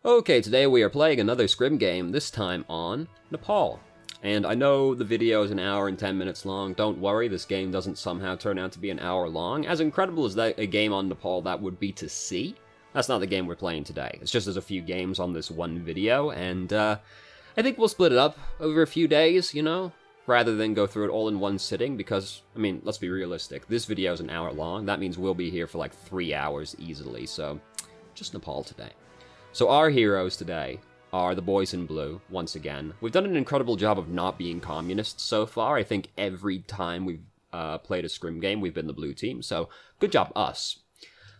Okay, today we are playing another Scrim game, this time on Nepal. And I know the video is an hour and 10 minutes long. Don't worry, this game doesn't somehow turn out to be an hour long. As incredible as that a game on Nepal that would be to see, that's not the game we're playing today. It's just there's a few games on this one video, and I think we'll split it up over a few days, you know? Rather than go through it all in one sitting, because, I mean, let's be realistic. This video is an hour long. That means we'll be here for like 3 hours easily, so just Nepal today. So our heroes today are the boys in blue, once again. We've done an incredible job of not being communists so far. I think every time we've played a Scrim game, we've been the blue team, so good job us.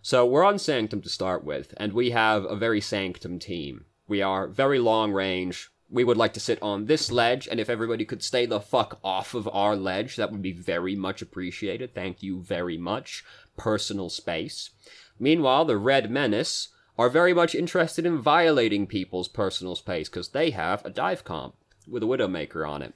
So we're on Sanctum to start with, and we have a very Sanctum team. We are very long range. We would like to sit on this ledge, and if everybody could stay the fuck off of our ledge, that would be very much appreciated. Thank you very much. Personal space. Meanwhile, the Red Menace are very much interested in violating people's personal space, because they have a dive comp with a Widowmaker on it.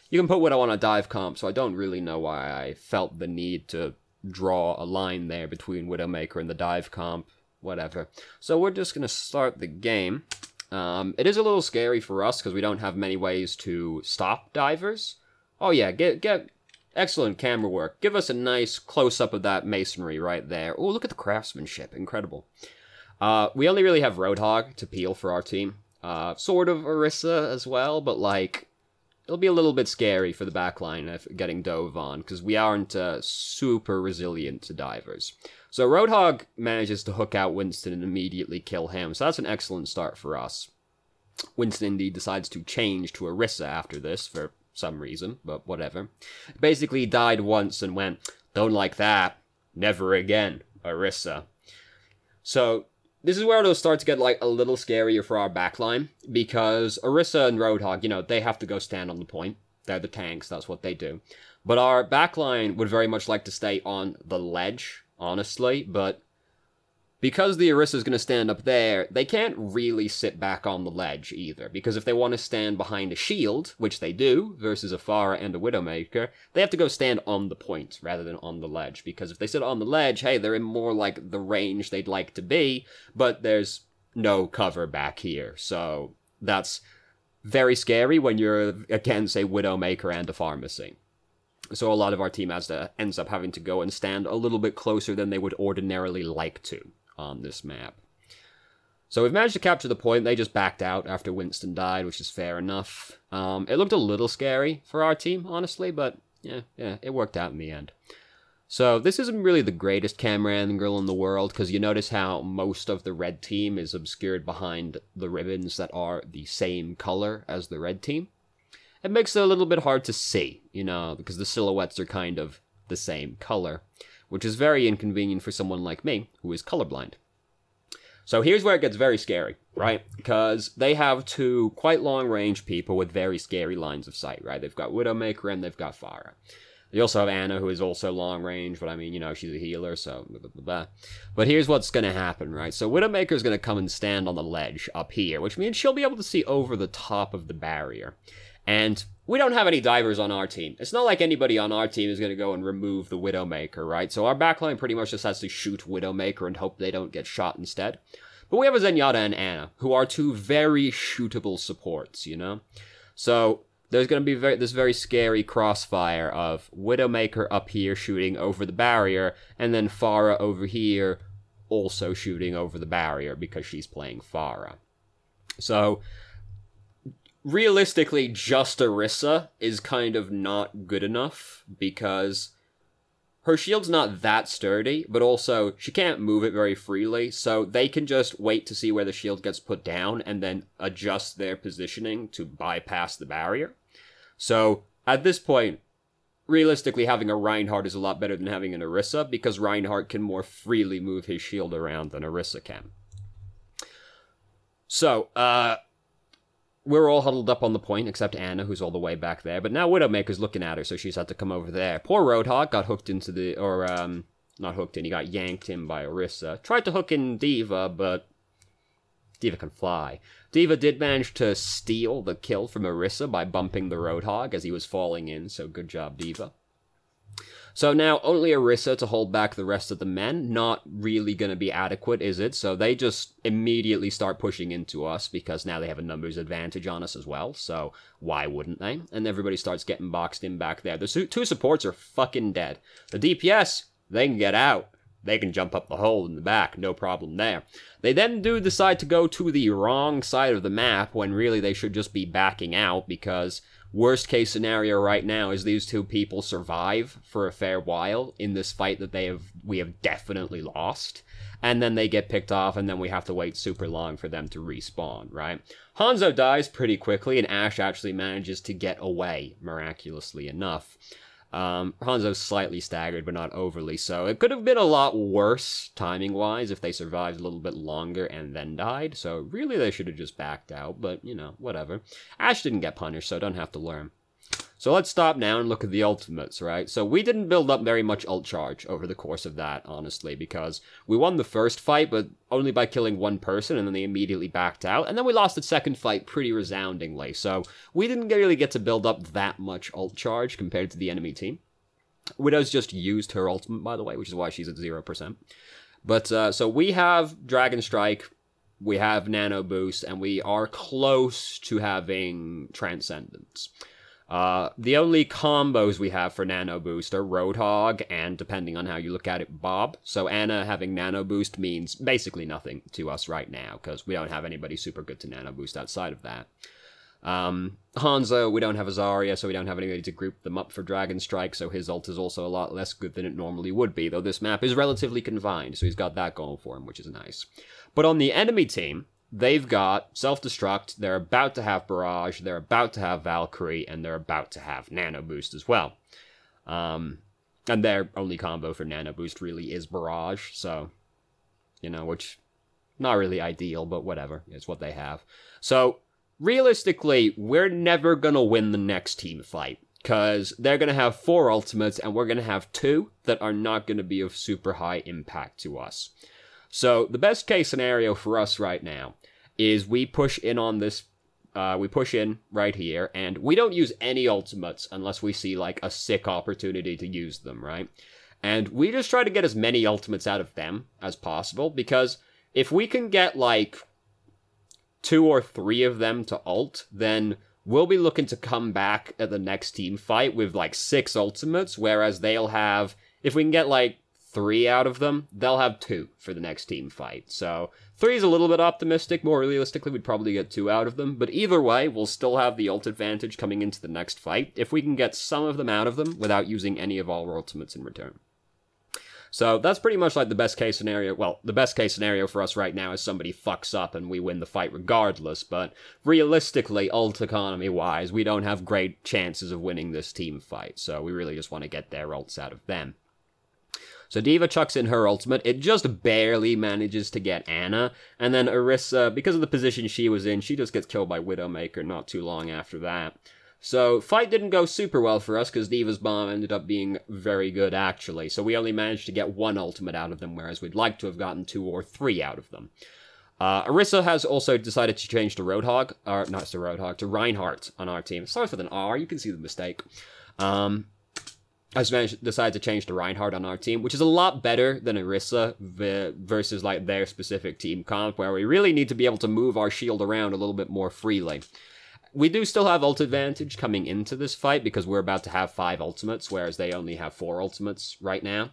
You can put Widow on a dive comp, so I don't really know why I felt the need to draw a line there between Widowmaker and the dive comp, whatever. So we're just going to start the game. It is a little scary for us, because we don't have many ways to stop divers. Oh yeah, get excellent camera work. Give us a nice close-up of that masonry right there. Oh, look at the craftsmanship. Incredible. We only really have Roadhog to peel for our team. Sort of Orisa as well, but like, it'll be a little bit scary for the backline if getting dove on, because we aren't super resilient to divers. So Roadhog manages to hook out Winston and immediately kill him, so that's an excellent start for us. Winston indeed decides to change to Orisa after this for some reason, but whatever. Basically died once and went, don't like that, never again, Orisa. So this is where it'll start to get, like, a little scarier for our backline, because Orisa and Roadhog, you know, they have to go stand on the point. They're the tanks, that's what they do. But our backline would very much like to stay on the ledge, honestly, but because the Orisa is going to stand up there, they can't really sit back on the ledge either, because if they want to stand behind a shield, which they do, versus a Farah and a Widowmaker, they have to go stand on the point rather than on the ledge, because if they sit on the ledge, hey, they're in more like the range they'd like to be, but there's no cover back here, so that's very scary when you're against a Widowmaker and a Pharmacy. So a lot of our team ends up having to go and stand a little bit closer than they would ordinarily like to on this map. So we've managed to capture the point. They just backed out after Winston died, which is fair enough. It looked a little scary for our team, honestly, but yeah, it worked out in the end. So this isn't really the greatest camera angle in the world, because you notice how most of the red team is obscured behind the ribbons that are the same color as the red team. It makes it a little bit hard to see, you know, because the silhouettes are kind of the same color, which is very inconvenient for someone like me, who is colorblind. So here's where it gets very scary, right? Because they have two quite long-range people with very scary lines of sight, right? They've got Widowmaker and they've got Farah. They also have Anna, who is also long-range, but I mean, you know, she's a healer, so blah, blah, blah, blah. But here's what's going to happen, right? So Widowmaker's going to come and stand on the ledge up here, which means she'll be able to see over the top of the barrier. And we don't have any divers on our team. It's not like anybody on our team is going to go and remove the Widowmaker, right? So our backline pretty much just has to shoot Widowmaker and hope they don't get shot instead. But we have a Zenyatta and Anna, who are two very shootable supports, you know? So there's going to be this very scary crossfire of Widowmaker up here shooting over the barrier, and then Farah over here also shooting over the barrier because she's playing Farah. So realistically, just Orisa is kind of not good enough, because her shield's not that sturdy, but also she can't move it very freely, so they can just wait to see where the shield gets put down and then adjust their positioning to bypass the barrier. So at this point, realistically, having a Reinhardt is a lot better than having an Orisa, because Reinhardt can more freely move his shield around than Orisa can. So, we're all huddled up on the point, except Anna, who's all the way back there. But now Widowmaker's looking at her, so she's had to come over there. Poor Roadhog got hooked into the... Or, not hooked in, he got yanked in by Orisa. Tried to hook in D.Va, but D.Va can fly. D.Va did manage to steal the kill from Orisa by bumping the Roadhog as he was falling in, so good job, D.Va. So now only Orisa to hold back the rest of the men. Not really going to be adequate, is it? So they just immediately start pushing into us because now they have a numbers advantage on us as well. So why wouldn't they? And everybody starts getting boxed in back there. The two supports are fucking dead. The DPS, they can get out. They can jump up the hole in the back, no problem there. They then do decide to go to the wrong side of the map when really they should just be backing out because worst case scenario right now is these two people survive for a fair while in this fight that we have definitely lost. And then they get picked off and then we have to wait super long for them to respawn, right? Hanzo dies pretty quickly and Ash actually manages to get away, miraculously enough. Hanzo's slightly staggered, but not overly so. It could have been a lot worse, timing-wise, if they survived a little bit longer and then died. So really, they should have just backed out, but, you know, whatever. Ash didn't get punished, so don't have to learn. So let's stop now and look at the ultimates, right? So we didn't build up very much ult charge over the course of that, honestly, because we won the first fight, but only by killing one person, and then they immediately backed out, and then we lost the second fight pretty resoundingly, so we didn't really get to build up that much ult charge compared to the enemy team. Widow's just used her ultimate, by the way, which is why she's at 0%. But, so we have Dragon Strike, we have Nano Boost, and we are close to having Transcendence. The only combos we have for Nano Boost are Roadhog and, depending on how you look at it, Bob. So Ana having Nano Boost means basically nothing to us right now, because we don't have anybody super good to Nano Boost outside of that. Hanzo, we don't have a Zarya, so we don't have anybody to group them up for Dragon Strike, so his ult is also a lot less good than it normally would be, though this map is relatively confined, so he's got that going for him, which is nice. But on the enemy team, they've got Self-Destruct, they're about to have Barrage, they're about to have Valkyrie, and they're about to have Nano Boost as well. And their only combo for Nano Boost really is Barrage, so, you know, which, not really ideal, but whatever, it's what they have. So, realistically, we're never gonna win the next team fight, because they're gonna have 4 ultimates, and we're gonna have 2 that are not gonna be of super high impact to us. So, the best case scenario for us right now is we push in on this, we push in right here, and we don't use any ultimates unless we see, like, a sick opportunity to use them, right? And we just try to get as many ultimates out of them as possible, because if we can get, like, 2 or 3 of them to ult, then we'll be looking to come back at the next team fight with, like, 6 ultimates, whereas they'll have, if we can get, like, 3 out of them, they'll have 2 for the next team fight. So 3 is a little bit optimistic. More realistically, we'd probably get 2 out of them. But either way, we'll still have the ult advantage coming into the next fight if we can get some of them out of them without using any of our ultimates in return. So that's pretty much like the best case scenario. Well, the best case scenario for us right now is somebody fucks up and we win the fight regardless. But realistically, ult economy-wise, we don't have great chances of winning this team fight. So we really just want to get their ults out of them. So D.Va chucks in her ultimate, it just barely manages to get Ana, and then Orisa, because of the position she was in, she just gets killed by Widowmaker not too long after that. So, fight didn't go super well for us, because D.Va's bomb ended up being very good, actually, so we only managed to get 1 ultimate out of them, whereas we'd like to have gotten 2 or 3 out of them. Orisa has also decided to change to Roadhog, or not to Roadhog, to Reinhardt on our team. It starts with an R, you can see the mistake. Has decided to change to Reinhardt on our team, which is a lot better than Orisa versus, like, their specific team comp, where we really need to be able to move our shield around a little bit more freely. We do still have ult advantage coming into this fight, because we're about to have 5 ultimates, whereas they only have 4 ultimates right now.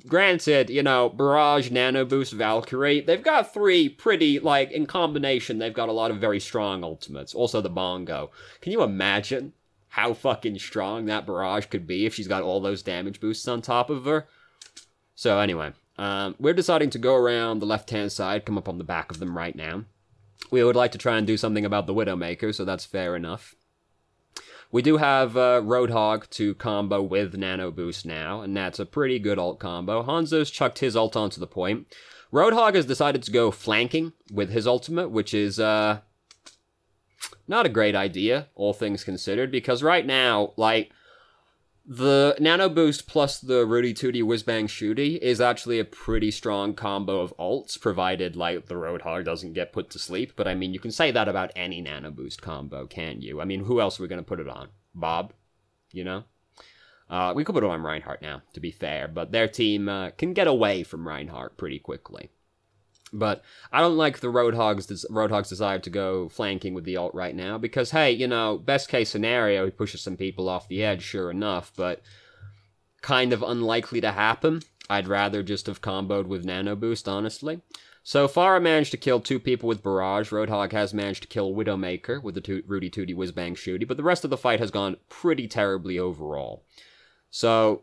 Granted, you know, Barrage, Nano Boost, Valkyrie, they've got 3 pretty, like, in combination, they've got a lot of very strong ultimates. Also the Bongo. Can you imagine how fucking strong that Barrage could be if she's got all those damage boosts on top of her? So anyway, we're deciding to go around the left-hand side, come up on the back of them right now. We would like to try and do something about the Widowmaker, so that's fair enough. We do have Roadhog to combo with Nano Boost now, and that's a pretty good ult combo. Hanzo's chucked his ult onto the point. Roadhog has decided to go flanking with his ultimate, which is, not a great idea, all things considered, because right now, like, the Nano Boost plus the Rudy Tooty Whizbang Shooty is actually a pretty strong combo of ults, provided, like, the Roadhog doesn't get put to sleep. But, I mean, you can say that about any Nano Boost combo, can't you? I mean, who else are we going to put it on? Bob? You know? We could put it on Reinhardt now, to be fair, but their team can get away from Reinhardt pretty quickly. But I don't like the Roadhog's desire to go flanking with the ult right now, because, hey, you know, best case scenario, he pushes some people off the edge, sure enough, but kind of unlikely to happen. I'd rather just have comboed with Nano Boost, honestly. So far, I managed to kill 2 people with Barrage. Roadhog has managed to kill Widowmaker with the Rudy Tooty Whizbang Shooty, but the rest of the fight has gone pretty terribly overall. So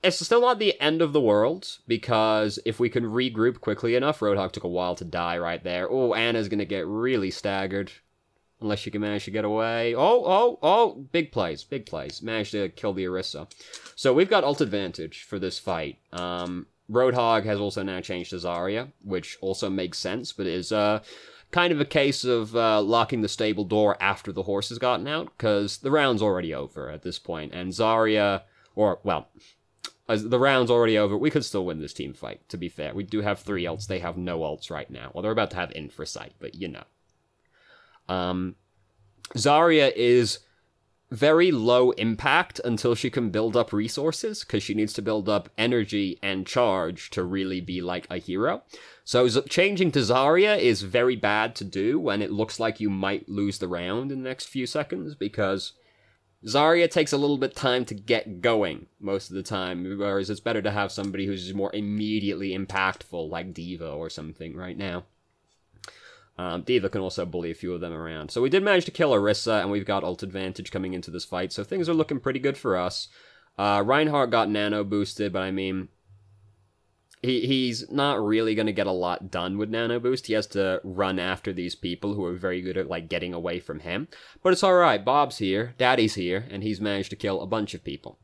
it's still not the end of the world, because if we can regroup quickly enough, Roadhog took a while to die right there. Oh, Anna's gonna get really staggered. Unless she can manage to get away. Oh, big plays, big plays. Managed to kill the Orisa. So we've got ult advantage for this fight. Roadhog has also now changed to Zarya, which also makes sense, but is kind of a case of locking the stable door after the horse has gotten out, because the round's already over at this point, and Zarya, or, well, as the round's already over, we could still win this team fight, to be fair. We do have 3 ults, they have no ults right now. Well, they're about to have Infra Sight, but you know. Zarya is very low impact until she can build up resources, because she needs to build up energy and charge to really be like a hero. So changing to Zarya is very bad to do when it looks like you might lose the round in the next few seconds, because Zarya takes a little bit of time to get going most of the time, whereas it's better to have somebody who's more immediately impactful, like D.Va or something right now. D.Va can also bully a few of them around. So we did manage to kill Orisa, and we've got ult advantage coming into this fight, so things are looking pretty good for us. Reinhardt got nano boosted, but I mean, he's not really going to get a lot done with nano boost. He has to run after these people who are very good at, like, getting away from him. But it's alright, Bob's here, Daddy's here, and he's managed to kill a bunch of people.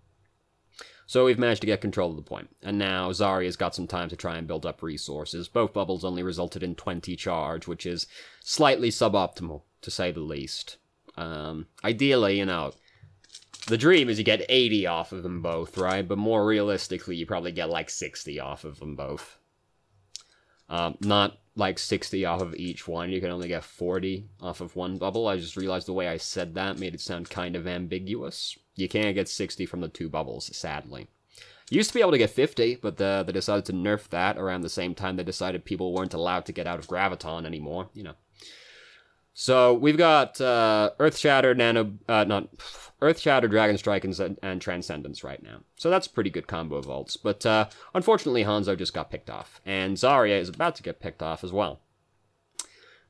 So we've managed to get control of the point, and now Zarya's got some time to try and build up resources. Both bubbles only resulted in 20 charge, which is slightly suboptimal, to say the least. Ideally, you know, the dream is you get 80 off of them both, right? But more realistically, you probably get like 60 off of them both. Not like 60 off of each one, you can only get 40 off of one bubble. I just realized the way I said that made it sound kind of ambiguous. You can't get 60 from the 2 bubbles, sadly. Used to be able to get 50, but they decided to nerf that around the same time they decided people weren't allowed to get out of Graviton anymore, you know. So we've got Earthshatter, Earthshatter, Dragon Strike, and Transcendence right now. So that's a pretty good combo of ults. But unfortunately, Hanzo just got picked off, and Zarya is about to get picked off as well.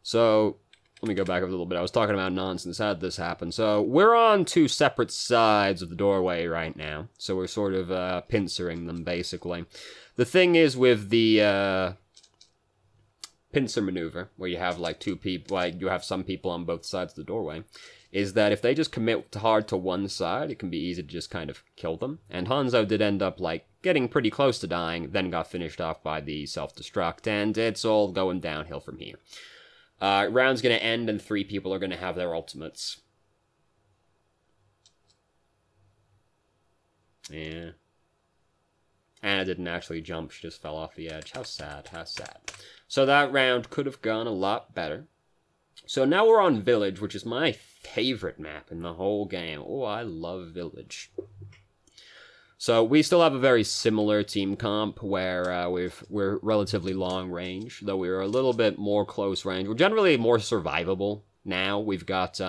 So let me go back a little bit. I was talking about nonsense. How did this happen? So we're on 2 separate sides of the doorway right now. So we're sort of pincering them, basically. The thing is with the pincer maneuver, where you have like 2 people, like you have some people on both sides of the doorway, is that if they just commit hard to one side, it can be easy to just kind of kill them. And Hanzo did end up like getting pretty close to dying, then got finished off by the self-destruct, and it's all going downhill from here. Round's gonna end and 3 people are gonna have their ultimates. Yeah. Anna didn't actually jump, she just fell off the edge. How sad, how sad. So that round could have gone a lot better. So now we're on Village, which is my favorite map in the whole game. Oh, I love Village. So we still have a very similar team comp where we're relatively long range, though we're a little bit more close range. We're generally more survivable now. We've got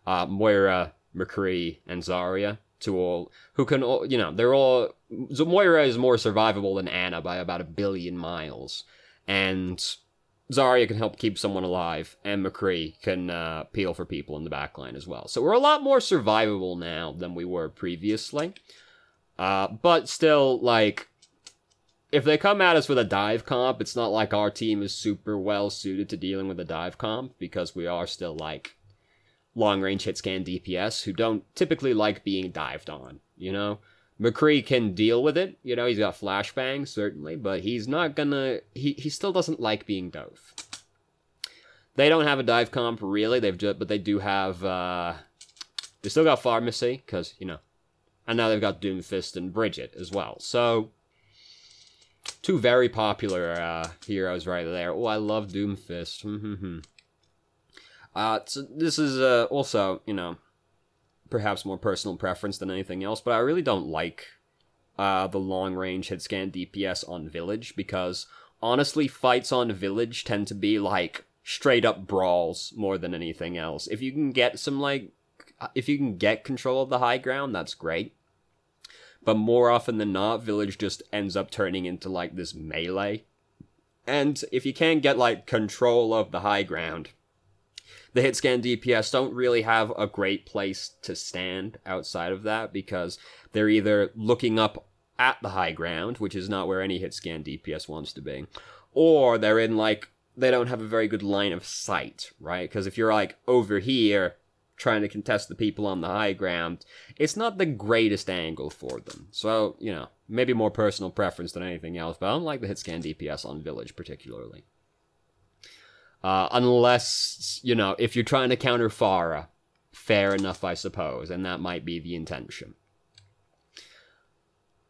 Moira, McCree, and Zarya, who can all, you know, they're all, so Moira is more survivable than Anna by about 1 billion miles, and Zarya can help keep someone alive, and McCree can peel for people in the backline as well. So we're a lot more survivable now than we were previously, but still, like, if they come at us with a dive comp, it's not like our team is super well suited to dealing with a dive comp, because we are still, like, long-range hit-scan DPS who don't typically like being dived on, you know? McCree can deal with it, you know, he's got flashbang, certainly, but he's not gonna, he still doesn't like being dove. They don't have a dive comp, really, but they do have, they still got Pharmacy, because, you know, and now they've got Doomfist and Bridget as well, so 2 very popular heroes right there. Oh, I love Doomfist, So this is also, you know, perhaps more personal preference than anything else, but I really don't like the long-range hit-scan DPS on Village, because honestly, fights on Village tend to be, like, straight-up brawls more than anything else. If you can get some, like, if you can get control of the high ground, that's great. But more often than not, Village just ends up turning into, like, this melee. And if you can't get, like, control of the high ground, the hit-scan DPS don't really have a great place to stand outside of that, because they're either looking up at the high ground, which is not where any hit-scan DPS wants to be, or they're in, like, they don't have a very good line of sight, right? Because if you're, like, over here trying to contest the people on the high ground, it's not the greatest angle for them. So, you know, maybe more personal preference than anything else, but I don't like the hit-scan DPS on Village particularly. Unless, you know, if you're trying to counter Pharah, fair enough, I suppose, and that might be the intention.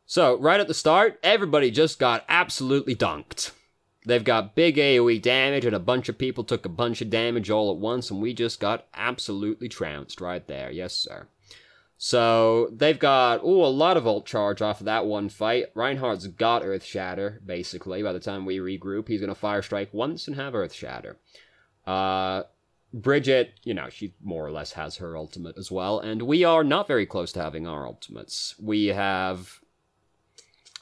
So, right at the start, everybody just got absolutely dunked. They've got big AoE damage, and a bunch of people took a bunch of damage all at once, and we just got absolutely trounced right there. Yes, sir. So, they've got, a lot of ult charge off of that one fight. Reinhardt's got Earth Shatter, basically. By the time we regroup, he's going to Fire Strike once and have Earth Shatter. Bridget, you know, she more or less has her ultimate as well, and we are not very close to having our ultimates. We have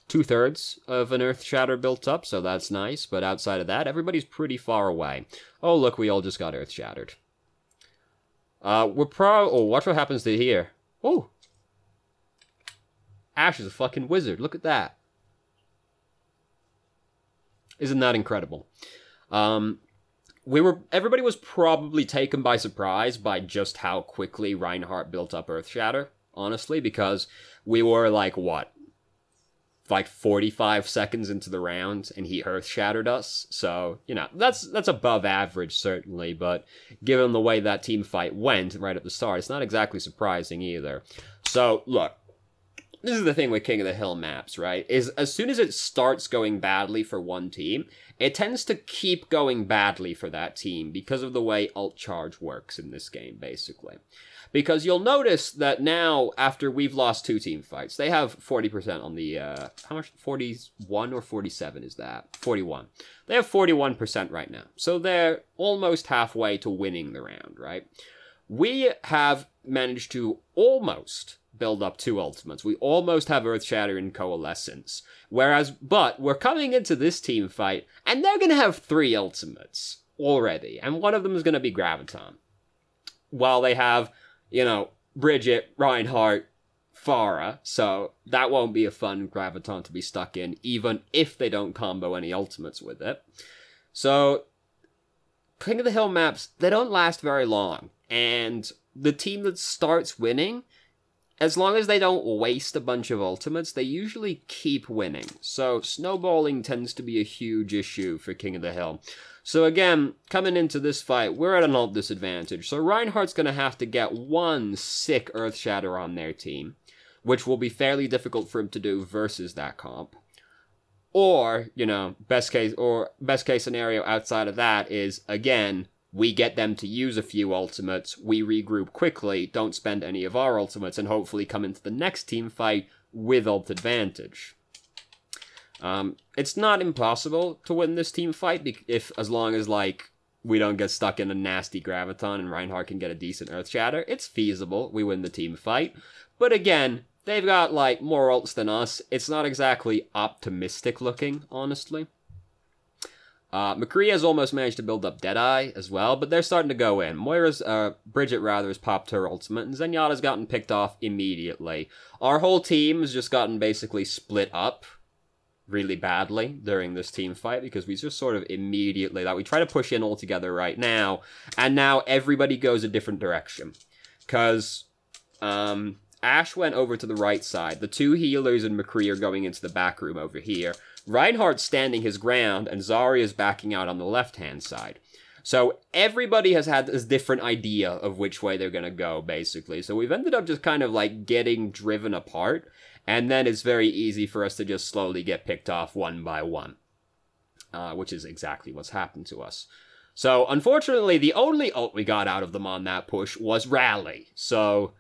2/3 of an Earth Shatter built up, so that's nice, but outside of that, everybody's pretty far away. Oh, look, we all just got Earth Shattered. Watch what happens to here. Oh! Ashe is a fucking wizard, look at that. Isn't that incredible? Everybody was probably taken by surprise by just how quickly Reinhardt built up Earth Shatter, honestly, because we were like, what? Like 45 seconds into the round, and he Earth Shattered us. So, you know, that's above average, certainly, but given the way that team fight went right at the start, it's not exactly surprising either. So, look, this is the thing with King of the Hill maps, right? Is as soon as it starts going badly for one team, it tends to keep going badly for that team because of the way ult charge works in this game, basically. Because you'll notice that now, after we've lost 2 team fights, they have 40% on the, how much? 41 or 47 is that? 41. They have 41% right now. So they're almost halfway to winning the round, right? We have managed to almost build up 2 ultimates. We almost have Earth Shatter and Coalescence. But we're coming into this team fight, and they're going to have 3 ultimates already. And one of them is going to be Graviton. While they have, you know, Bridget, Reinhardt, Pharah, so that won't be a fun Graviton to be stuck in, even if they don't combo any ultimates with it. So, King of the Hill maps, they don't last very long, and the team that starts winning, as long as they don't waste a bunch of ultimates, they usually keep winning. So, snowballing tends to be a huge issue for King of the Hill. So again, coming into this fight, we're at an ult disadvantage. So Reinhardt's going to have to get one sick Earth Shatter on their team, which will be fairly difficult for him to do versus that comp. Or, you know, best case scenario outside of that is, again, we get them to use a few ultimates, we regroup quickly, don't spend any of our ultimates, and hopefully come into the next team fight with ult advantage. It's not impossible to win this team fight as long as, like, we don't get stuck in a nasty Graviton and Reinhardt can get a decent Earth Shatter. It's feasible. We win the team fight. But again, they've got, like, more ults than us. It's not exactly optimistic looking, honestly. McCree has almost managed to build up Deadeye as well, but they're starting to go in. Bridget rather has popped her ultimate, and Zenyatta's gotten picked off immediately. Our whole team has just gotten basically split up really badly during this team fight, because we just sort of immediately, we try to push in all together right now, and now everybody goes a different direction. Because Ashe went over to the right side, the 2 healers and McCree are going into the back room over here, Reinhardt's standing his ground, and Zarya's backing out on the left-hand side. So everybody has had this different idea of which way they're going to go, basically. So we've ended up just kind of, like, getting driven apart, and then it's very easy for us to just slowly get picked off one by one, which is exactly what's happened to us. So, unfortunately, the only ult we got out of them on that push was Rally. So,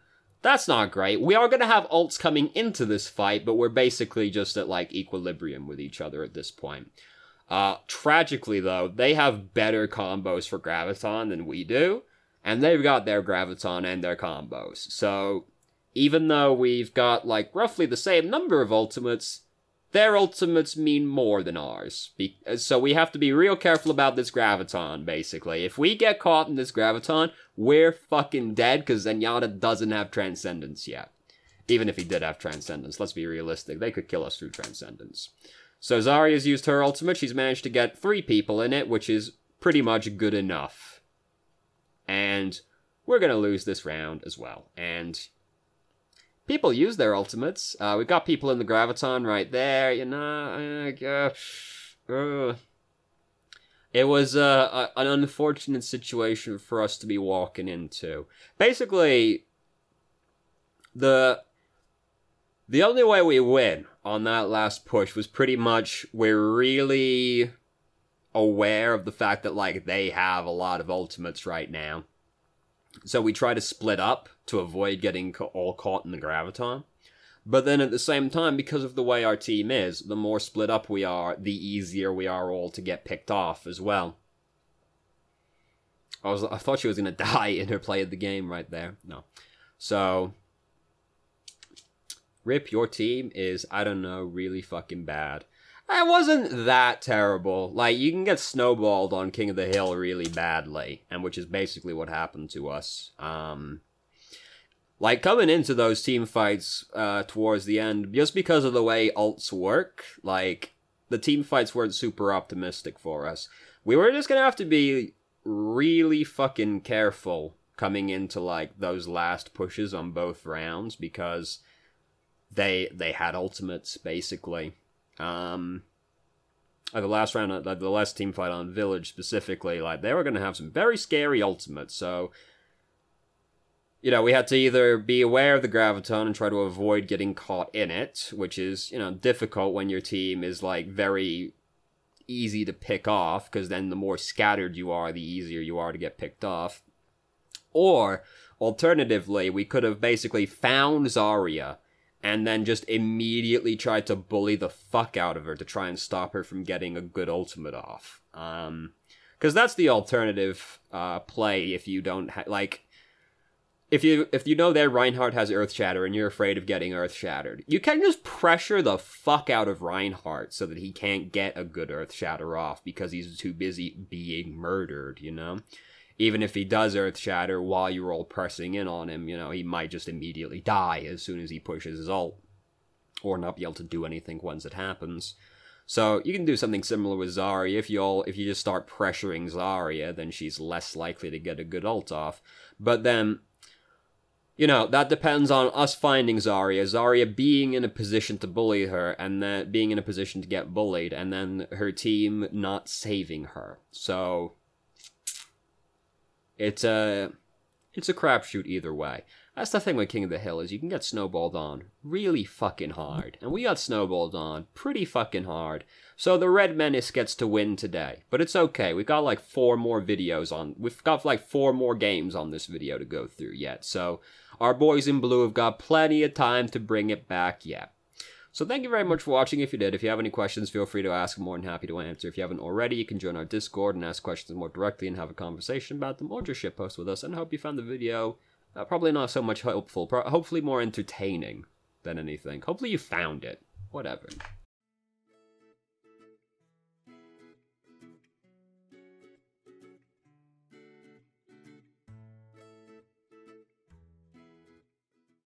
That's not great. We are going to have ults coming into this fight, but we're basically just at, like, equilibrium with each other at this point. Tragically, though, they have better combos for Graviton than we do, and they've got their Graviton and their combos. So, even though we've got, like, roughly the same number of ultimates, their ultimates mean more than ours. So we have to be real careful about this Graviton, basically. If we get caught in this Graviton, we're fucking dead, because Zenyatta doesn't have Transcendence yet. Even if he did have Transcendence, let's be realistic, they could kill us through Transcendence. So Zarya's used her ultimate, she's managed to get 3 people in it, which is pretty much good enough. And we're gonna lose this round as well. And people use their ultimates. We've got people in the Graviton right there, you know. It was an unfortunate situation for us to be walking into. Basically, the only way we win on that last push was pretty much we're really aware of the fact that, like, they have a lot of ultimates right now. So we try to split up to avoid getting all caught in the Graviton. But then at the same time, because of the way our team is, the more split up we are, the easier we are all to get picked off as well. I thought she was going to die in her play of the game right there. No. So, Rip, your team is, I don't know, really fucking bad. It wasn't that terrible. Like, you can get snowballed on King of the Hill really badly, and which is basically what happened to us. Like, coming into those team fights towards the end, just because of the way ults work, like, the team fights weren't super optimistic for us. We were just gonna have to be really fucking careful coming into, like, those last pushes on both rounds, because they had ultimates, basically. The last round, the last team fight on Village specifically, like, they were going to have some very scary ultimates, so, you know, we had to either be aware of the Graviton and try to avoid getting caught in it, which is, you know, difficult when your team is, like, very easy to pick off, because then the more scattered you are, the easier you are to get picked off. Or, alternatively, we could have basically found Zarya, and then just immediately tried to bully the fuck out of her to try and stop her from getting a good ultimate off. Because that's the alternative play if you don't like, if you know that Reinhardt has Earth Shatter and you're afraid of getting Earth Shattered, you can just pressure the fuck out of Reinhardt so that he can't get a good Earth Shatter off because he's too busy being murdered, you know? Even if he does Earth Shatter while you're all pressing in on him, you know, he might just immediately die as soon as he pushes his ult. Or not be able to do anything once it happens. So, you can do something similar with Zarya. If you just start pressuring Zarya, then she's less likely to get a good ult off. But then, you know, that depends on us finding Zarya. Zarya being in a position to bully her, and then being in a position to get bullied, and then her team not saving her. So, it's a crapshoot either way. That's the thing with King of the Hill, is you can get snowballed on really fucking hard. And we got snowballed on pretty fucking hard. So the Red Menace gets to win today. But it's okay, we've got like 4 more videos on, we've got like 4 more games on this video to go through yet. So our boys in blue have got plenty of time to bring it back yet. So thank you very much for watching. If you did, if you have any questions, feel free to ask. I'm more than happy to answer. If you haven't already, you can join our Discord and ask questions more directly and have a conversation about them, or just shitpost with us. And I hope you found the video probably not so much helpful, hopefully more entertaining than anything. Hopefully you found it. Whatever.